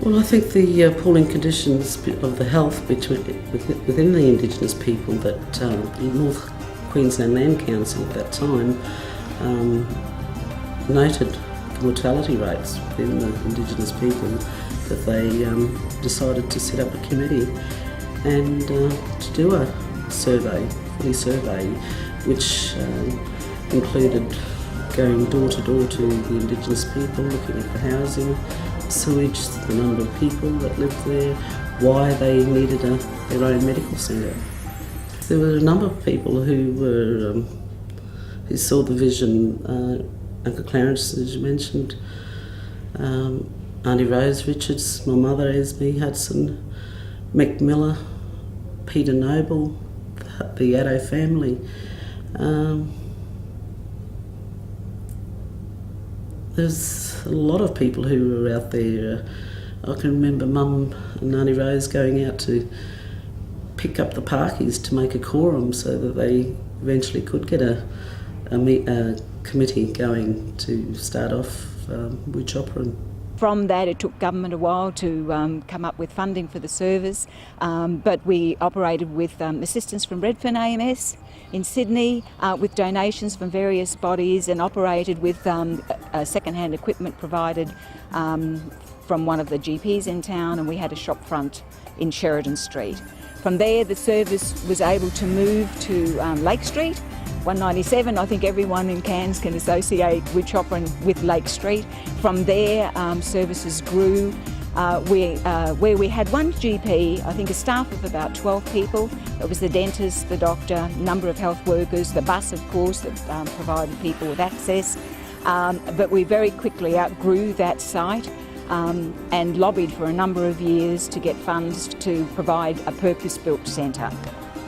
Well, I think the appalling conditions of the health within the Indigenous people that North Queensland Land Council at that time noted the mortality rates within the Indigenous people, that they decided to set up a committee and to do a fully survey, which included going door to door to the Indigenous people, looking at the housing, sewage, the number of people that lived there, why they needed their own medical centre. There were a number of people who saw the vision. Uncle Clarence, as you mentioned, Auntie Rose Richards, my mother Esme Hudson, Mick Miller, Peter Noble, the Addo family. There's a lot of people who were out there. I can remember Mum and Auntie Rose going out to pick up the parkies to make a quorum so that they eventually could get a committee going to start off Wuchopperen. From that, it took government a while to come up with funding for the service, but we operated with assistance from Redfern AMS in Sydney, with donations from various bodies, and operated with second-hand equipment provided from one of the GPs in town, and we had a shop front in Sheridan Street. From there, the service was able to move to Lake Street, 197. I think everyone in Cairns can associate Wuchopperen with Lake Street. From there, services grew. Where we had one GP, I think a staff of about 12 people. It was the dentist, the doctor, number of health workers, the bus, of course, that provided people with access. But we very quickly outgrew that site and lobbied for a number of years to get funds to provide a purpose-built centre.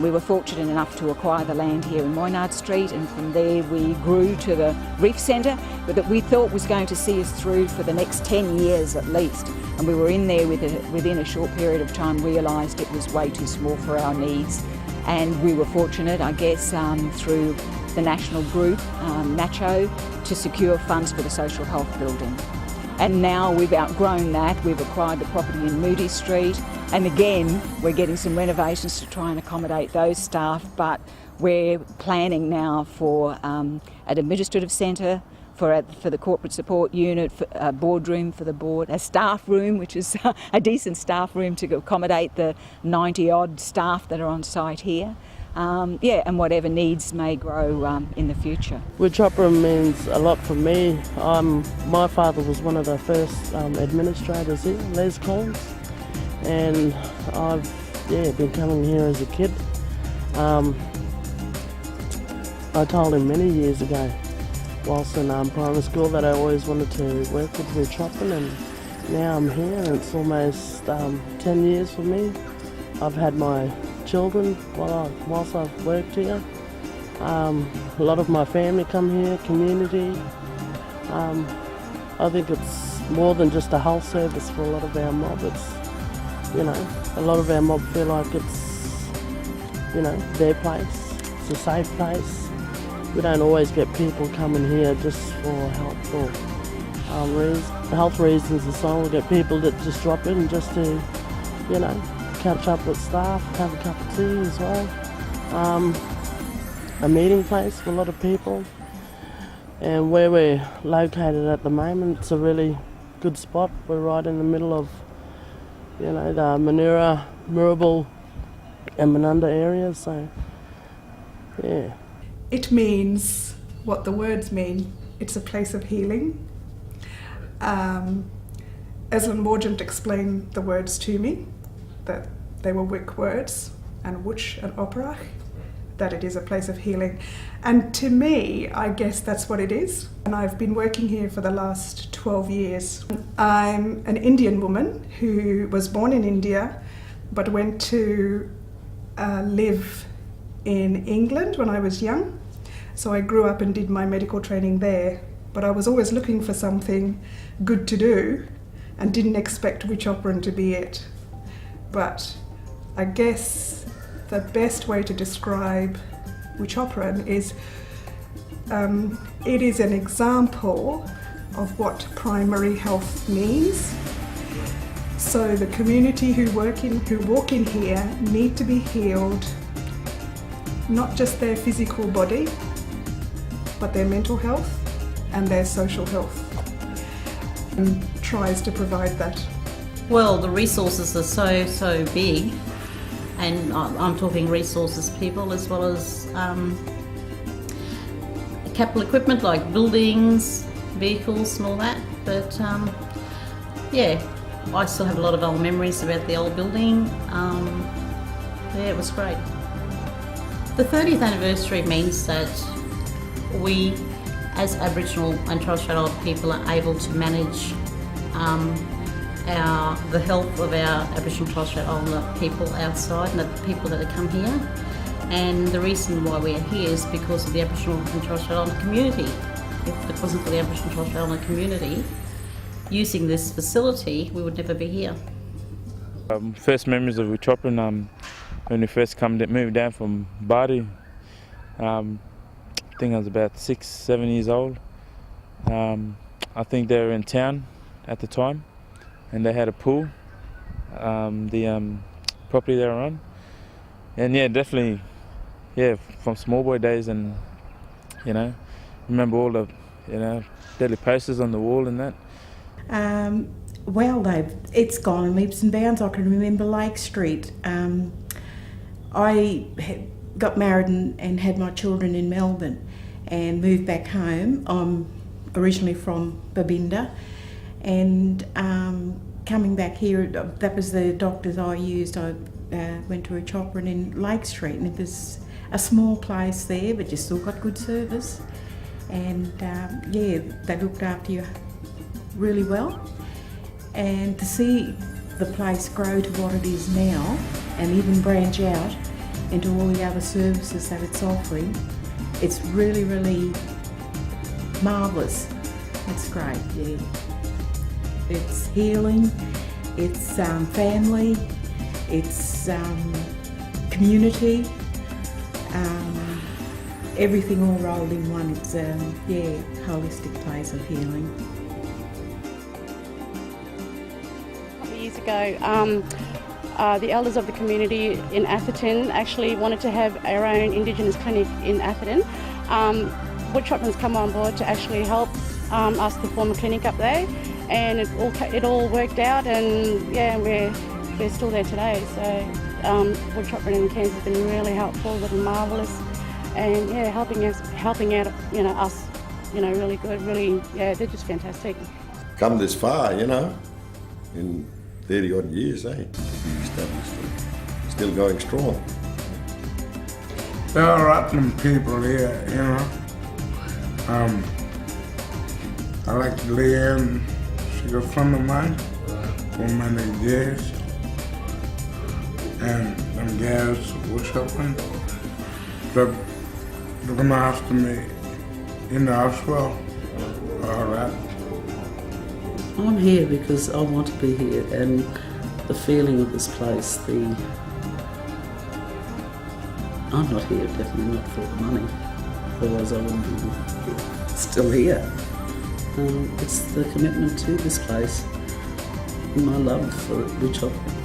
We were fortunate enough to acquire the land here in Moynard Street, and from there we grew to the Reef Centre, but that we thought was going to see us through for the next 10 years at least. And we were in there within a short period of time, realised it was way too small for our needs. And we were fortunate, I guess, through the national group, NACHO, to secure funds for the social health building. And now we've outgrown that. We've acquired the property in Moody Street, and again we're getting some renovations to try and accommodate those staff, but we're planning now for an administrative centre, for the corporate support unit, for a boardroom for the board, a staff room, which is a decent staff room to accommodate the 90-odd staff that are on site here. And whatever needs may grow in the future. Wuchopperen means a lot for me. My father was one of the first administrators here, Les Collins, and I've been coming here as a kid. I told him many years ago, whilst in primary school, that I always wanted to work with Wuchopperen, and now I'm here, and it's almost 10 years for me. I've had my children whilst I've worked here. A lot of my family come here, community. I think it's more than just a health service for a lot of our mob. It's, a lot of our mob feel like it's, their place. It's a safe place. We don't always get people coming here just for health or health reasons and so on. We get people that just drop in just to, catch up with staff, have a cup of tea as well. A meeting place for a lot of people. And where we're located at the moment, it's a really good spot. We're right in the middle of, the Manura, Mirabel and Menunda areas, so yeah. It means what the words mean. It's a place of healing. Eslin Morgent explained the words to me, that they were Wik words, and Wuch and Opperach, that it is a place of healing. And to me, I guess that's what it is. And I've been working here for the last 12 years. I'm an Indian woman who was born in India, but went to live in England when I was young. So I grew up and did my medical training there. But I was always looking for something good to do and didn't expect Wuchopperen to be it. But I guess the best way to describe Wuchopperen is it is an example of what primary health means. So the community who walk in here need to be healed, not just their physical body, but their mental health and their social health. And tries to provide that. Well, the resources are so big, and I'm talking resources, people, as well as capital equipment like buildings, vehicles and all that. But yeah, I still have a lot of old memories about the old building. Yeah, it was great. The 30th anniversary means that we, as Aboriginal and Torres Strait Islander people, are able to manage the health of our Aboriginal and Torres Strait Islander people outside and the people that have come here. And the reason why we're here is because of the Aboriginal and Torres Strait Islander community. If it wasn't for the Aboriginal and Torres Strait Islander community using this facility, we would never be here. First memories of Wuchopperen, when we first moved down from Bari. I think I was about 6-7 years old. I think they were in town at the time, and they had a pool, the property they were on. And yeah, definitely, yeah, from small boy days, and remember all the, deadly posters on the wall and that. Well, it's gone in leaps and bounds. I can remember Lake Street. I got married and had my children in Melbourne and moved back home. I'm originally from Babinda, and coming back here, that was the doctors I used. I went to Wuchopperen in Lake Street, and it was a small place there, but you still got good service. And yeah, they looked after you really well. And to see the place grow to what it is now, and even branch out into all the other services that it's offering, it's really, really marvellous. It's great, yeah. It's healing, it's family, it's community, everything all rolled in one. It's yeah, holistic place of healing. A couple of years ago, the elders of the community in Atherton actually wanted to have our own Indigenous clinic in Atherton. Wuchopperen's come on board to actually help us to form a clinic up there, and it all worked out, and yeah, we're still there today. So Wuchopperen and Cairns has been really helpful, they've been marvellous, and yeah, helping out, us, really good, really, yeah, they're just fantastic. Come this far, in 30 odd years, to be established, still going strong. There are Rutland people here, I like Leanne, she's a friend of mine for many years, and them guys, Wuchopperen, they're looking after me as well. All right. I'm here because I want to be here, and the feeling of this place, I'm not here, definitely not for the money, otherwise I wouldn't be still here. It's the commitment to this place, and my love for Wuchopperen.